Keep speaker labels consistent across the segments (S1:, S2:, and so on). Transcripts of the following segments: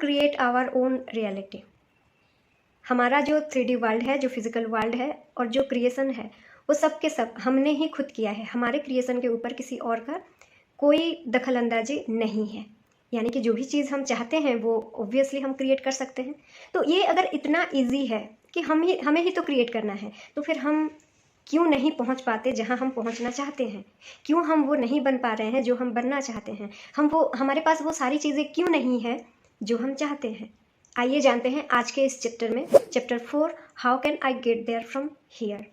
S1: Create our own reality. हमारा जो 3D world है, जो फिजिकल वर्ल्ड है और जो क्रिएशन है, वो सब के सब हमने ही खुद किया है। हमारे क्रिएशन के ऊपर किसी और का कोई दखल अंदाजी नहीं है। यानी कि जो भी चीज़ हम चाहते हैं वो ऑब्वियसली हम क्रिएट कर सकते हैं। तो ये अगर इतना ईजी है कि हमें ही तो क्रिएट करना है, तो फिर हम क्यों नहीं पहुंच पाते जहां हम पहुंचना चाहते हैं? क्यों हम वो नहीं बन पा रहे हैं जो हम बनना चाहते हैं? हमारे पास वो सारी चीज़ें क्यों नहीं है जो हम चाहते हैं? आइए जानते हैं आज के इस चैप्टर में, chapter 4, how can I get there from here.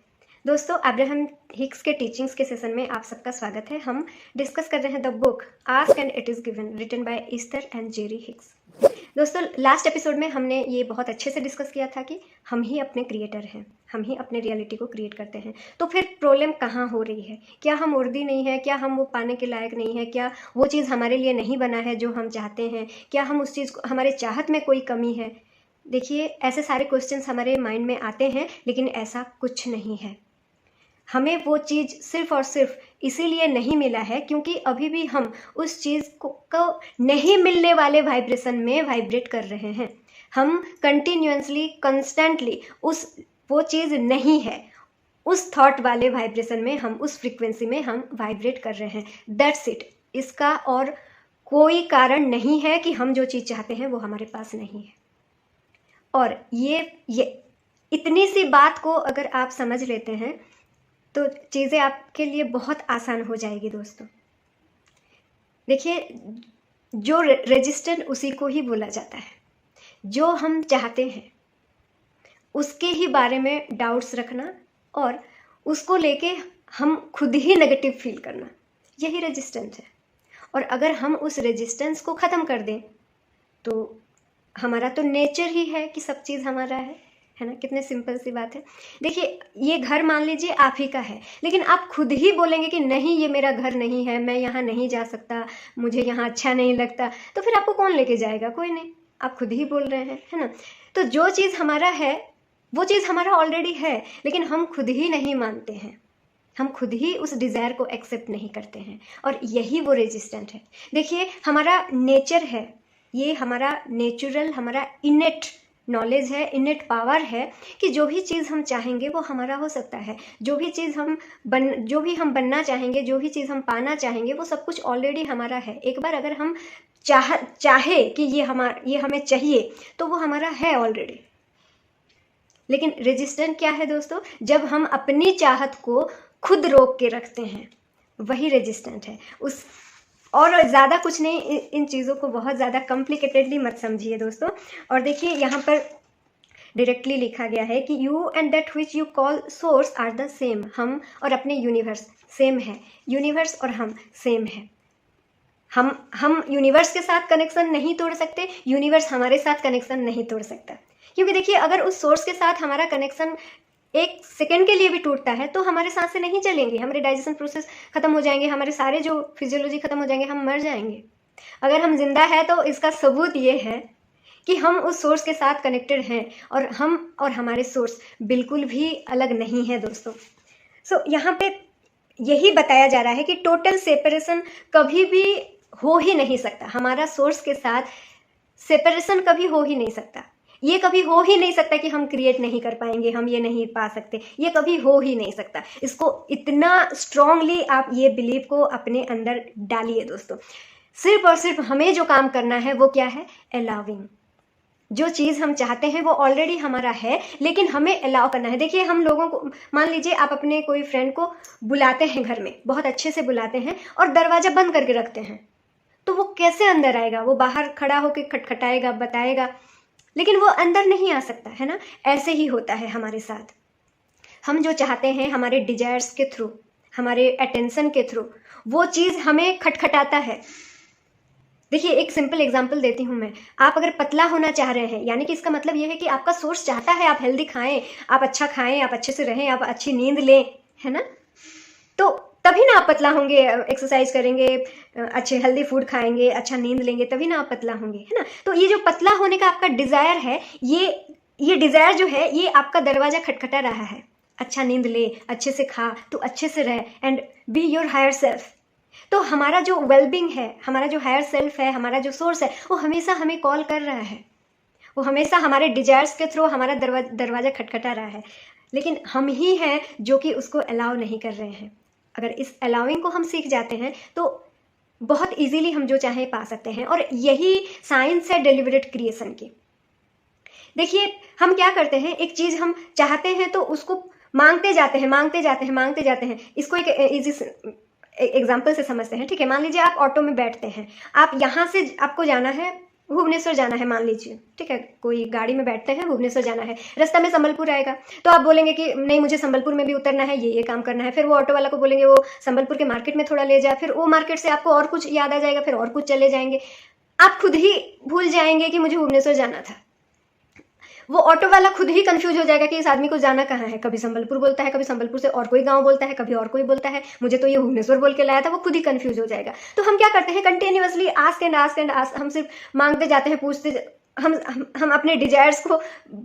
S1: दोस्तों, अब्राहम हिक्स के टीचिंग्स के सेशन में आप सबका स्वागत है। हम डिस्कस कर रहे हैं the book ask and it is given, written by Esther and Jerry Hicks. दोस्तों, लास्ट एपिसोड में हमने ये बहुत अच्छे से डिस्कस किया था कि हम ही अपने क्रिएटर हैं, हम ही अपने रियलिटी को क्रिएट करते हैं। तो फिर प्रॉब्लम कहाँ हो रही है? क्या हम वर्दी नहीं है? क्या हम वो पाने के लायक नहीं है? क्या वो चीज़ हमारे लिए नहीं बना है जो हम चाहते हैं? क्या हम उस चीज़ को, हमारे चाहत में कोई कमी है? देखिए, ऐसे सारे क्वेश्चंस हमारे माइंड में आते हैं, लेकिन ऐसा कुछ नहीं है। हमें वो चीज़ सिर्फ और सिर्फ इसीलिए नहीं मिला है क्योंकि अभी भी हम उस चीज़ को नहीं मिलने वाले वाइब्रेशन में वाइब्रेट कर रहे हैं। हम कंटिन्यूअसली, कंस्टेंटली वो चीज़ नहीं है, उस थॉट वाले वाइब्रेशन में, हम उस फ्रीक्वेंसी में हम वाइब्रेट कर रहे हैं। That's it. इसका और कोई कारण नहीं है कि हम जो चीज़ चाहते हैं वो हमारे पास नहीं है। और ये इतनी सी बात को अगर आप समझ लेते हैं तो चीज़ें आपके लिए बहुत आसान हो जाएगी दोस्तों। देखिए, जो रेजिस्टेंट उसी को ही बोला जाता है। जो हम चाहते हैं उसके ही बारे में डाउट्स रखना और उसको लेके हम खुद ही नेगेटिव फील करना, यही रेजिस्टेंस है। और अगर हम उस रेजिस्टेंस को ख़त्म कर दें तो हमारा तो नेचर ही है कि सब चीज़ हमारा है ना। कितने सिंपल सी बात है। देखिए, ये घर मान लीजिए आप ही का है, लेकिन आप खुद ही बोलेंगे कि नहीं, ये मेरा घर नहीं है, मैं यहाँ नहीं जा सकता, मुझे यहाँ अच्छा नहीं लगता, तो फिर आपको कौन लेके जाएगा? कोई नहीं। आप खुद ही बोल रहे हैं, है ना। तो जो चीज़ हमारा है वो चीज़ हमारा ऑलरेडी है, लेकिन हम खुद ही नहीं मानते हैं, हम खुद ही उस डिज़ायर को एक्सेप्ट नहीं करते हैं, और यही वो रेजिस्टेंट है। देखिए, हमारा नेचर है, ये हमारा नेचुरल, हमारा इनेट नॉलेज है, इनेट पावर है कि जो भी चीज़ हम चाहेंगे वो हमारा हो सकता है। जो भी हम बनना चाहेंगे, जो भी चीज़ हम पाना चाहेंगे, वो सब कुछ ऑलरेडी हमारा है। एक बार अगर हम चाहे कि ये हमें चाहिए, तो वो हमारा है ऑलरेडी। लेकिन रेजिस्टेंट क्या है दोस्तों? जब हम अपनी चाहत को खुद रोक के रखते हैं, वही रेजिस्टेंट है। और ज़्यादा कुछ नहीं, इन चीज़ों को बहुत ज़्यादा कॉम्प्लिकेटेडली मत समझिए दोस्तों। और देखिए, यहाँ पर डायरेक्टली लिखा गया है कि you and that which you call source are the same. हम और अपने यूनिवर्स सेम है। यूनिवर्स और हम सेम है। हम यूनिवर्स के साथ कनेक्शन नहीं तोड़ सकते, यूनिवर्स हमारे साथ कनेक्शन नहीं तोड़ सकता। क्योंकि देखिए, अगर उस सोर्स के साथ हमारा कनेक्शन एक सेकेंड के लिए भी टूटता है तो हमारे सांसें नहीं चलेंगी, हमारे डाइजेशन प्रोसेस खत्म हो जाएंगे, हमारे सारे जो फिजियोलॉजी खत्म हो जाएंगे, हम मर जाएंगे। अगर हम जिंदा है तो इसका सबूत ये है कि हम उस सोर्स के साथ कनेक्टेड हैं, और हम और हमारे सोर्स बिल्कुल भी अलग नहीं है दोस्तों। सो यहाँ पे यही बताया जा रहा है कि टोटल सेपरेशन कभी भी हो ही नहीं सकता। हमारा सोर्स के साथ सेपरेशन कभी हो ही नहीं सकता। ये कभी हो ही नहीं सकता कि हम क्रिएट नहीं कर पाएंगे, हम ये नहीं पा सकते, ये कभी हो ही नहीं सकता। इसको इतना स्ट्रांगली आप ये बिलीव को अपने अंदर डालिए दोस्तों। सिर्फ और सिर्फ हमें जो काम करना है वो क्या है? अलाउिंग। जो चीज़ हम चाहते हैं वो ऑलरेडी हमारा है, लेकिन हमें अलाउ करना है। देखिए, हम लोगों को, मान लीजिए आप अपने कोई फ्रेंड को बुलाते हैं घर में, बहुत अच्छे से बुलाते हैं और दरवाज़ा बंद करके रखते हैं, तो वो कैसे अंदर आएगा? वो बाहर खड़ा होकर खटखटाएगा, बताएगा, लेकिन वो अंदर नहीं आ सकता, है ना। ऐसे ही होता है हमारे साथ। हम जो चाहते हैं, हमारे डिजायर्स के थ्रू, हमारे अटेंशन के थ्रू, वो चीज़ हमें खटखटाता है। देखिए, एक सिंपल एग्जांपल देती हूँ मैं। आप अगर पतला होना चाह रहे हैं, यानी कि इसका मतलब ये है कि आपका सोर्स चाहता है आप हेल्दी खाएं, आप अच्छा खाएं, आप अच्छे से रहें, आप अच्छी नींद लें, है ना। तो तभी ना आप पतला होंगे, एक्सरसाइज करेंगे, अच्छे हेल्दी फूड खाएंगे, अच्छा नींद लेंगे, तभी ना आप पतला होंगे, है ना। तो ये जो पतला होने का आपका डिज़ायर है, ये डिज़ायर जो है, ये आपका दरवाज़ा खटखटा रहा है। अच्छा नींद ले, अच्छे से खा, तो अच्छे से रह, and be your higher self. तो हमारा जो वेलबींग है, हमारा जो हायर सेल्फ है, हमारा जो सोर्स है, वो हमेशा हमें कॉल कर रहा है, वो हमेशा हमारे डिजायर्स के थ्रू हमारा दरवाजा खटखटा रहा है, लेकिन हम ही हैं जो कि उसको अलाउ नहीं कर रहे हैं। अगर इस अलाउइंग को हम सीख जाते हैं तो बहुत इजीली हम जो चाहें पा सकते हैं, और यही साइंस है डेलिबरेट क्रिएशन की। देखिए, हम क्या करते हैं, एक चीज़ हम चाहते हैं तो उसको मांगते जाते हैं। इसको एक इजी एग्जाम्पल से समझते हैं, ठीक है। मान लीजिए आप ऑटो में बैठते हैं, आप यहाँ से आपको जाना है, भुवनेश्वर जाना है मान लीजिए, ठीक है। कोई गाड़ी में बैठते हैं, भुवनेश्वर जाना है, रास्ता में संबलपुर आएगा, तो आप बोलेंगे कि नहीं मुझे संबलपुर में भी उतरना है, ये काम करना है। फिर वो ऑटो वाला को बोलेंगे वो संबलपुर के मार्केट में थोड़ा ले जाए, फिर वो मार्केट से आपको और कुछ याद आ जाएगा, फिर और कुछ चले जाएंगे, आप खुद ही भूल जाएंगे कि मुझे भुवनेश्वर जाना था। वो ऑटो वाला खुद ही कंफ्यूज हो जाएगा कि इस आदमी को जाना कहाँ है, कभी संबलपुर बोलता है, कभी संबलपुर से और कोई गांव बोलता है, कभी और कोई बोलता है, मुझे तो ये भुवनेश्वर बोल के लाया था, वो खुद ही कंफ्यूज हो जाएगा। तो हम क्या करते हैं, कंटिन्यूअसली आस्क एंड आस्क, हम सिर्फ मांगते जाते हैं, पूछते, हम अपने डिजायर्स को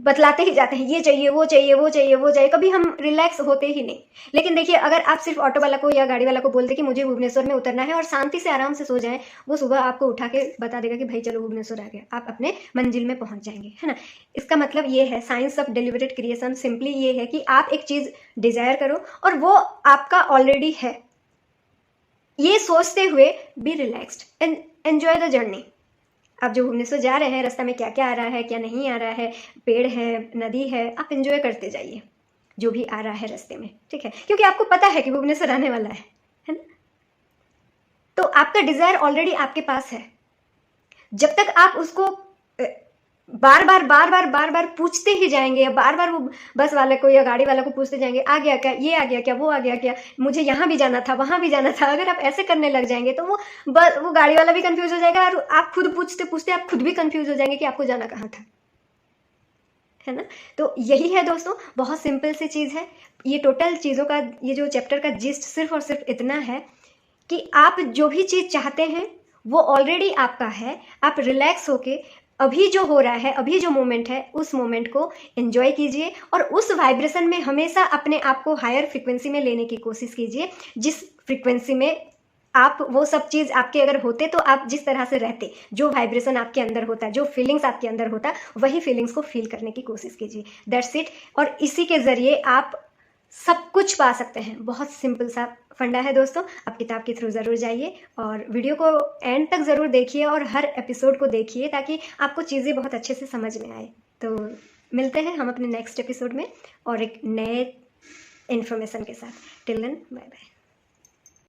S1: बतलाते ही जाते हैं, ये चाहिए, वो चाहिए, वो चाहिए, वो चाहिए, कभी हम रिलैक्स होते ही नहीं। लेकिन देखिए, अगर आप सिर्फ ऑटो वाला को या गाड़ी वाला को बोलते कि मुझे भुवनेश्वर में उतरना है और शांति से आराम से सो जाएं, वो सुबह आपको उठा के बता देगा कि भाई चलो भुवनेश्वर आ गया, आप अपने मंजिल में पहुंच जाएंगे, है ना। इसका मतलब ये है, science of deliberate creation simply ये है कि आप एक चीज डिजायर करो और वो आपका ऑलरेडी है, ये सोचते हुए B relaxed and enjoy the journey. आप जो भुवनेश्वर जा रहे हैं, रास्ता में क्या क्या आ रहा है, क्या नहीं आ रहा है, पेड़ है, नदी है, आप एंजॉय करते जाइए जो भी आ रहा है रास्ते में, ठीक है, क्योंकि आपको पता है कि भुवनेश्वर आने वाला है ना। तो आपका डिजायर ऑलरेडी आपके पास है। जब तक आप उसको बार बार पूछते ही जाएंगे, या बार बार वो बस वाले को या गाड़ी वाले को पूछते जाएंगे, आ गया क्या, ये आ गया क्या, वो आ गया क्या, मुझे यहाँ भी जाना था, वहां भी जाना था, अगर आप ऐसे करने लग जाएंगे तो वो गाड़ी वाला भी कंफ्यूज हो जाएगा, और आप खुद पूछते पूछते आप खुद भी कंफ्यूज हो जाएंगे कि आपको जाना कहाँ था, है ना। तो यही है दोस्तों, बहुत सिंपल सी चीज़ है। ये टोटल चीज़ों का, ये जो चैप्टर का जिस्ट सिर्फ और सिर्फ इतना है कि आप जो भी चीज़ चाहते हैं वो ऑलरेडी आपका है। आप रिलैक्स होके अभी जो हो रहा है, अभी जो मोमेंट है, उस मोमेंट को एंजॉय कीजिए, और उस वाइब्रेशन में हमेशा अपने आप को हायर फ्रिक्वेंसी में लेने की कोशिश कीजिए, जिस फ्रिक्वेंसी में आप वो सब चीज़ आपके अगर होते तो आप जिस तरह से रहते, जो वाइब्रेशन आपके अंदर होता है, जो फीलिंग्स आपके अंदर होता है, वही फीलिंग्स को फील करने की कोशिश कीजिए। That's it. और इसी के ज़रिए आप सब कुछ पा सकते हैं। बहुत सिंपल सा फंडा है दोस्तों। आप किताब के थ्रू ज़रूर जाइए और वीडियो को एंड तक ज़रूर देखिए और हर एपिसोड को देखिए, ताकि आपको चीज़ें बहुत अच्छे से समझ में आए। तो मिलते हैं हम अपने नेक्स्ट एपिसोड में और एक नए इन्फॉर्मेशन के साथ। Till then, bye bye.